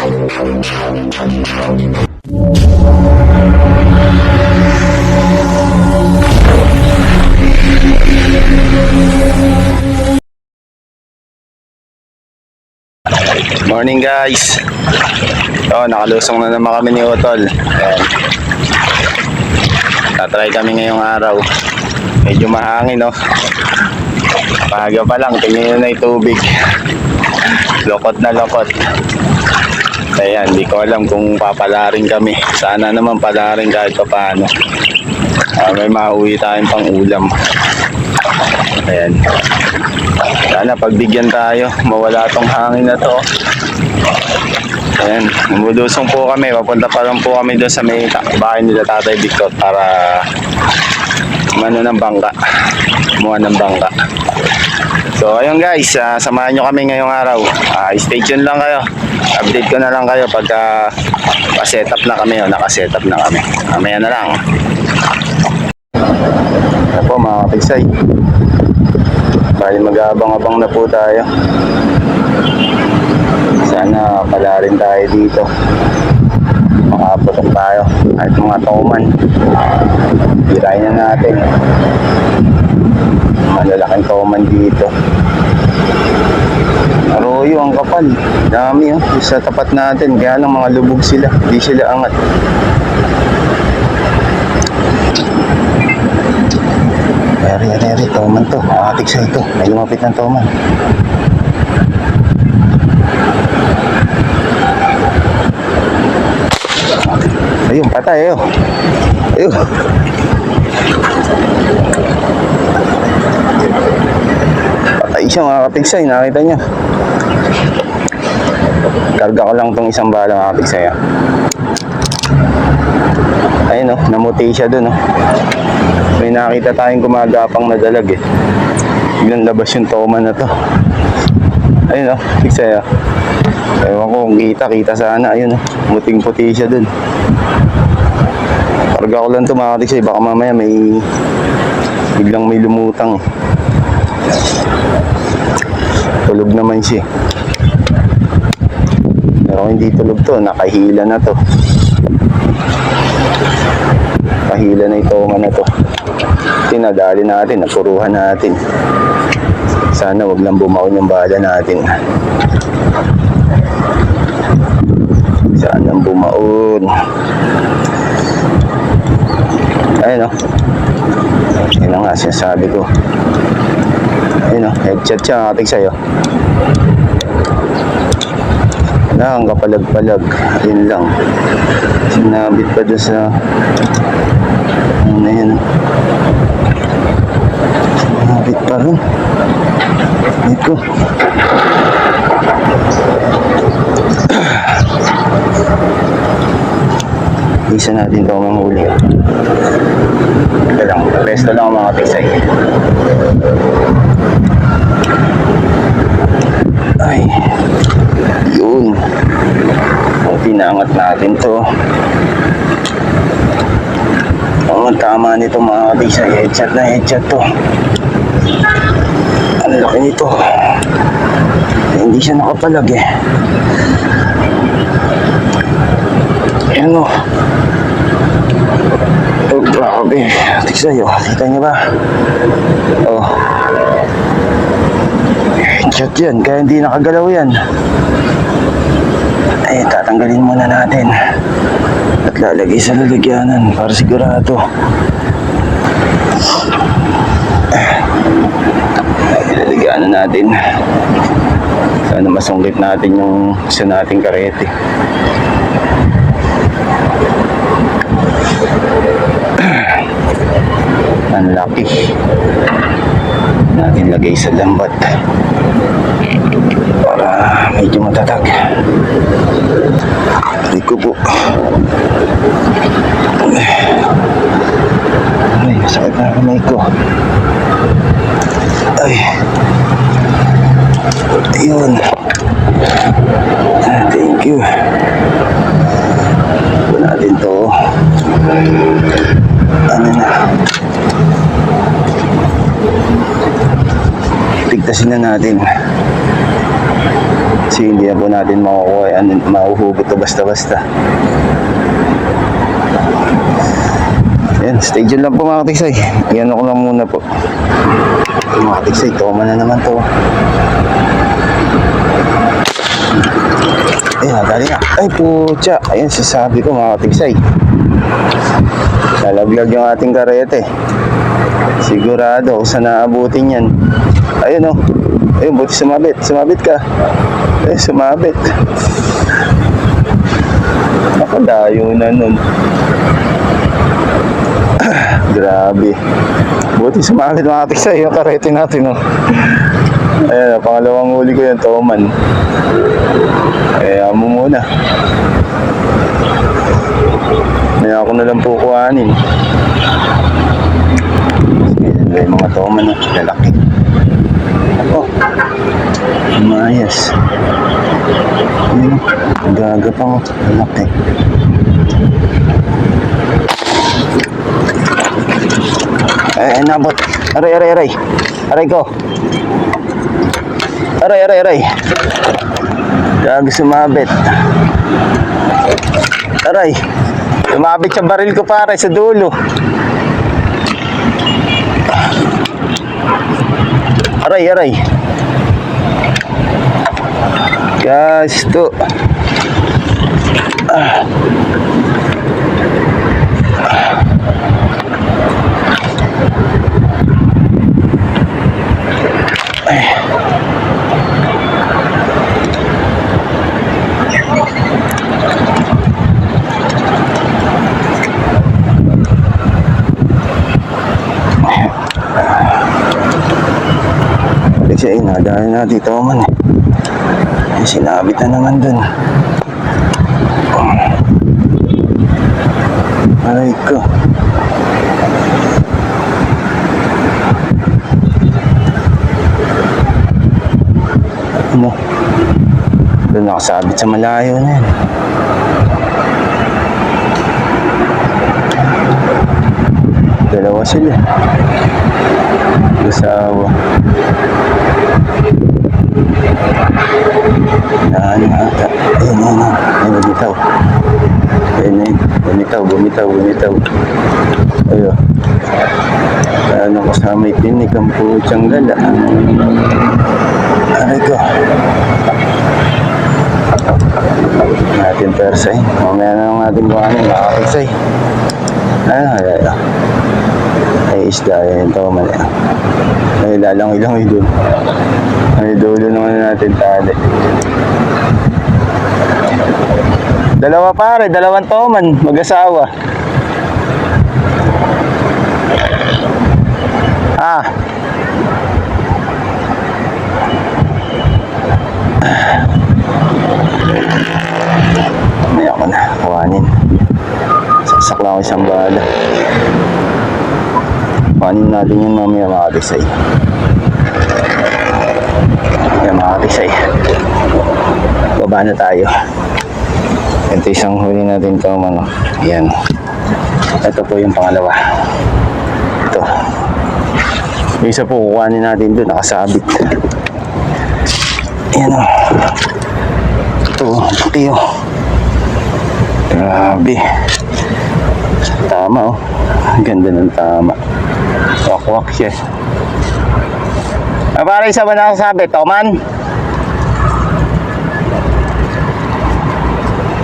Morning guys. Nakalusong na naman kami ni Utol. Ayan. Tatry kami ngayong araw. Medyo mahangin, no? Maaga pa lang, tingnan nyo na yung tubig. Lokot na lokot. Ayan, di ko alam kung papalaring kami. Sana naman palaring kahit pa paano. May mauwi tayong pang ulam. Ayan. Sana pagbigyan tayo, mawala tong hangin na to. Ayan, bumulusong po kami. Papunta pa lang po kami doon sa may bahay nila Tatay Victor para ng bangka. Kumuha ng bangka. So ayun guys, samahan nyo kami ngayong araw. Stay tuned lang kayo. Update ko na lang kayo pagka pa-setup na kami. Naka-setup na kami. Mamaya na lang. Ano po mga kapigsay, bali mag-aabang-abang na po tayo. Sana pala rin tayo dito. Makapotong tayo kahit mga toman. Hirain na natin. Malalaking toman dito. Arroyo ang kapal. Dami sa tapat natin. Kaya lang mga lubog sila. Hindi sila angat. Eri, toman to. Makatik sa ito. May lumapit ng toman. Ayun, patay. Ayun. Patay siya mga kapigsay. Nakita niyo. Karga ko lang itong isang bala mga kapigsay. Ayun, namuti siya dun. May nakita tayong gumagapang na dalag Biglang labas yung toman na to. Ayun pigsay Ewan ko kung kita sana. Ayun muting puti siya dun. Karga ko lang to mga pigsay. Baka mamaya biglang may lumutang. Tulog naman siya. Pero hindi tulog to. Nakahila na to. Kahila na ito man na to. Tinadali natin, napuruhan natin. Sana wag lang bumaon yung bala natin. Sana bumaon. Ayun yun nga sinasabi ko. Ayun headshot siya ating sayo. Ang kapalag-palag. Ayun lang. Sinabit pa doon sa yan. Sinabit pa rin. Ito. Isa natin ito mamuli. Ito lang. Resto lang ang mga pigsay. Ay. Yun. Pinangat natin to. Ang tama nito mga kapigsay. Headshot to. Ang laki nito. Hindi siya nakapalag Ayan grabe. Kapigsay kita niyo ba? Headshot yan. Kaya hindi nakagalaw yan. Tatanggalin muna natin at lalagay sa lalagyanan para sigurado. Lalagyanan natin. Sana masungkit natin yung isa nating karete. Ang laki. Natin lagay sa lambat para medyo matatag. Iko po. Ay, sakit na kamay ko. Ay. Ayun. Thank you. Ito natin to. Ano na. Tigtasin na natin. Kasi kasi hindi na po natin makukuha yan, mahuhugot to basta-basta. Ayan, stay dyan lang po mga katiksay. Ayan ako lang muna po. Mga katiksay, toma na naman to. Ayan, dali nga. Ay, putya. Ayan, sasabi ko mga katiksay. Nalaglag yung ating karete. Sigurado kung saan naabutin yan. Ayun o. Ayun, buti sumabit. Sumabit ka. Eh, sumabit. Nakadayo na nun. Grabe. Buti sumabit mga katiksay yung karete natin o. Ayan, pangalawang huli ko yung toman. Kaya mo muna. Kaya ako na lang po kuhanin. Sige, yung mga toman na lalaki. Ako. Umayas. Ayun, gaga pa ko. Lalaki. Ay, nabot. Aray, aray, aray. Aray ko. Aray, aray, aray. Gago sumabit. Aray. Sumabit sa baril ko pare sa dulo. Aray, aray. Gasto. Kasi inadahan na dito man eh. Ay, sinabit na naman dun. Aray ko. Ano? Doon nakasabit sa malayo na yan. Dalawa sila. Asawa. Ano ata? Ayun, ayun, ayun. Ayun, bumitaw. Ayun, ayun. Bumitaw, bumitaw, bumitaw. Ayun. Ano kasama itinig ang putyang gala. Aray ko. Natin persay. Mamaya na lang natin buhanin. Makakasay. Ayun, ayun, ayun. Ay, isda yan. Ito man yan. Ay, lalangoy-langoy doon. Ay, dulo naman natin tali. Dalawa pare, dalawang toman. Mag-asawa. Ah. May ako na. Kuhanin. Saksak lang ako isang bala. Kuhanin natin yung mamaya mga katiksay. Yan mga katiksay. Baba na tayo. Ito isang huli natin ito. Yan. Ito po yung pangalawa. Ito. Yung isa po kukuhanin natin doon. Nakasabit. Yan o. Ito. Puti o. Grabe. Tama o. Ganda ng tama. Wakwak siya. Ah, para isa ba nakasabi? Toman?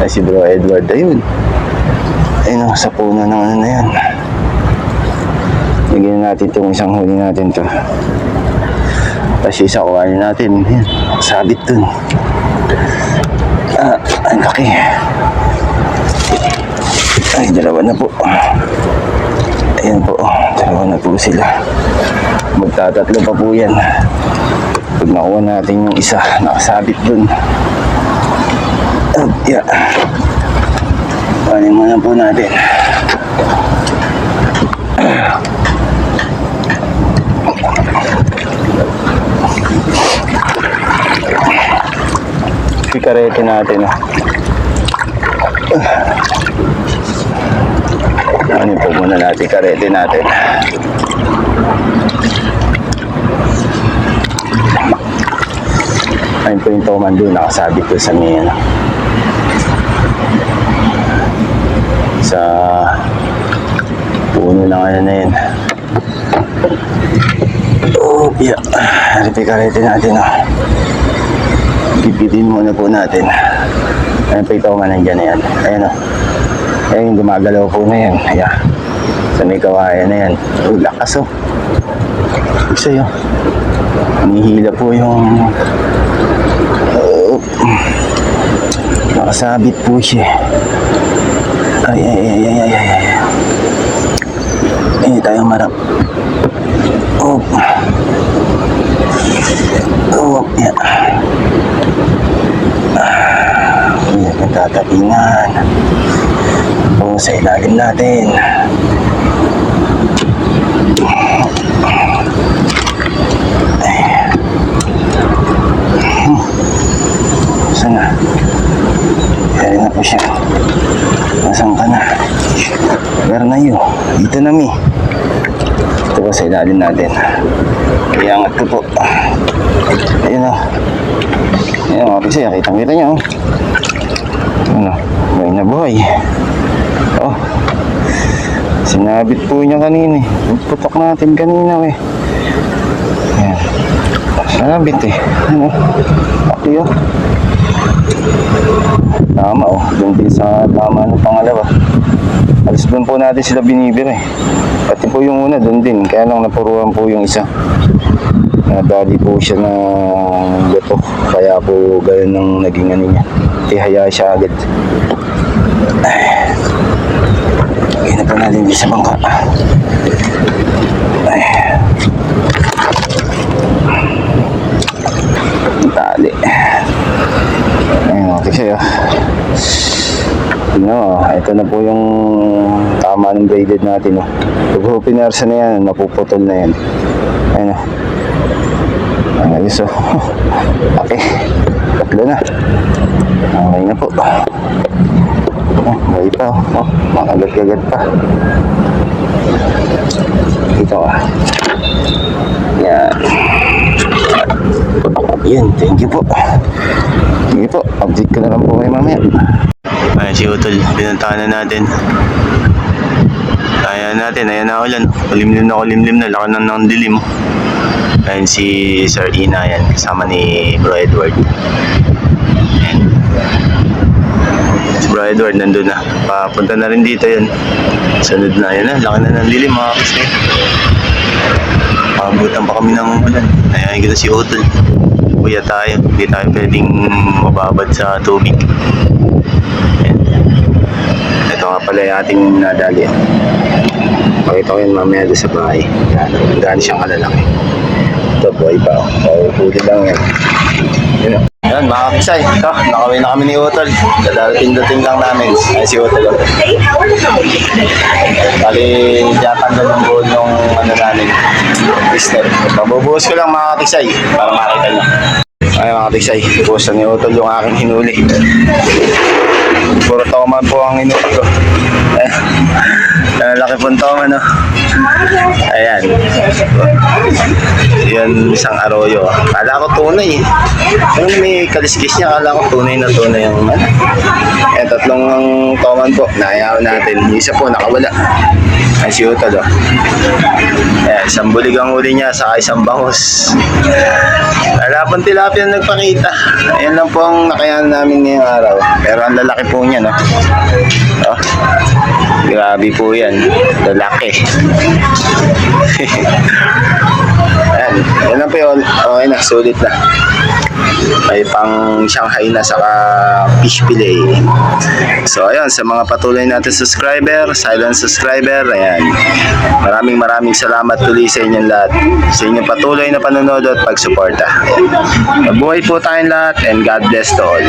Ay, si Bro Edward. Ayun. Ayun o, sa puno ng ano na yan. Bigyan natin itong isang huli natin to. Tapos isa kuhanin natin. Yan. Sabit dun. Ah, ang laki. Ay, dalawa na po. Ayan po, dalawa na po sila. Magtatatlo pa po yan. Pag nakuha natin yung isa, nakasabit dun. Yeah. Panin muna po natin. Pikarete natin. Ano po muna natin, karete natin. Ayun po yung toman doon, nakasabit ko sa may ano. Sa puno na ano na yun. Oh, yeah. Repikarete natin, oh. Pipitin muna po natin. Ayun po yung toman, nandyan na yan. Ayun, oh. Ayun, gumagalaw po na yan. Ayan. Sa may kawayan na yan. Oh, lakas, oh. Isa yun. Nihila po yung nakasabit po siya. Ay. Hindi tayo marap. Oh. Yeah. Hindi nagtatapingan. Oh, sa ilalim natin. Sana kaya na po siya. Nasaan ka na? Where na yun? Dito na mi. Ito po sa ilalim natin. Iangat ko po. Ayun o. Ayun o, kasi kitang-kita nyo. Ano? Buhay na buhay. Oh. Sinabit po niya kanina eh. Putok natin kanina eh. Ayan. Sinabit eh. Ano? Okay oh. Tama oh. Doon din sa tama ng pangalawa. Alas doon po natin sila binibir eh. Pati po yung una doon din. Kaya lang napuruan po yung isa. Nadali po siya ng buto. Kaya po gano'n ang naging ano niya. Ihaya siya agad. Lagyan na po natin din sa bangka. Tali. Ayun, okay sa'yo. No, ito na po yung tama ng braided natin. Oh. Pag pinarsa na yan, napuputol na yan. Ayun o. Ayos o. Okay. Tatlo na. Okay na po. Oh, may pa. Oh, makagat-gagat pa. Ito ah. Yan. Yan, thank you po. Sige po, update ko na lang po kayo mamaya. Ayan si Utol, pinuntahan na natin. Ayan natin, ayan na ulan. Kulimlim na, laki na ng dilim. Ayan si Sir Ina, ayan, kasama ni Bro Edward. Ayan. Si Bro Edward nandun na. Papunta na rin dito yun. Sunod na, ayan na, laki na ng dilim mga kasi. Pakabutan pa kami ng ulan. Ayan kita si Utol. Kuya tayo, hindi tayo pwedeng mababad sa tubig. Ito nga pala yung ating nadali. Pakita ko yun mamaya doon sa bahay. Yan, gano'n siyang kalalaki. Ito, buhay pa. Huli lang yan. Yun o. Yan, mga kapisay. Ito, nakawin na kami ni Utol. Dadating lang namin. Ay, si Utol. Bali, tiyatanggal ng buod nung ano namin. Listener. Pabubuhos ko lang mga kapisay para makita nyo. Ay, mga kapisay. Buhos na ni Utol yung aking hinuli. Puro toman po ang hinuli ko. Laki pong toman, no? Ayan. Yan, isang arroyo. Kala ko tunay eh. Yung may kaliskis niya, kala ko tunay na tunay yung ano. Ayan, tatlong toman po. Naayaw natin. Yung isa po, nakawala. Ay, si Utol, oh. Ayan, isang bulig ang huli niya, saka isang bangus. Wala pong tilapia nagpakita. Ayan lang po ang nakayanan namin ngayong araw. Pero ang lalaki po niya, no? Oh. Grabe po yan. Lalaki. Ayan. Yan lang po yun. Okay na. Sulit na. May pang Shanghai na saka fish fillet. So ayun, sa mga patuloy natin subscriber, silent subscriber, ayan. Maraming salamat tuloy sa inyong lahat. Sa inyong patuloy na panonood at pagsuporta. Mabuhay po tayong lahat and God bless to all.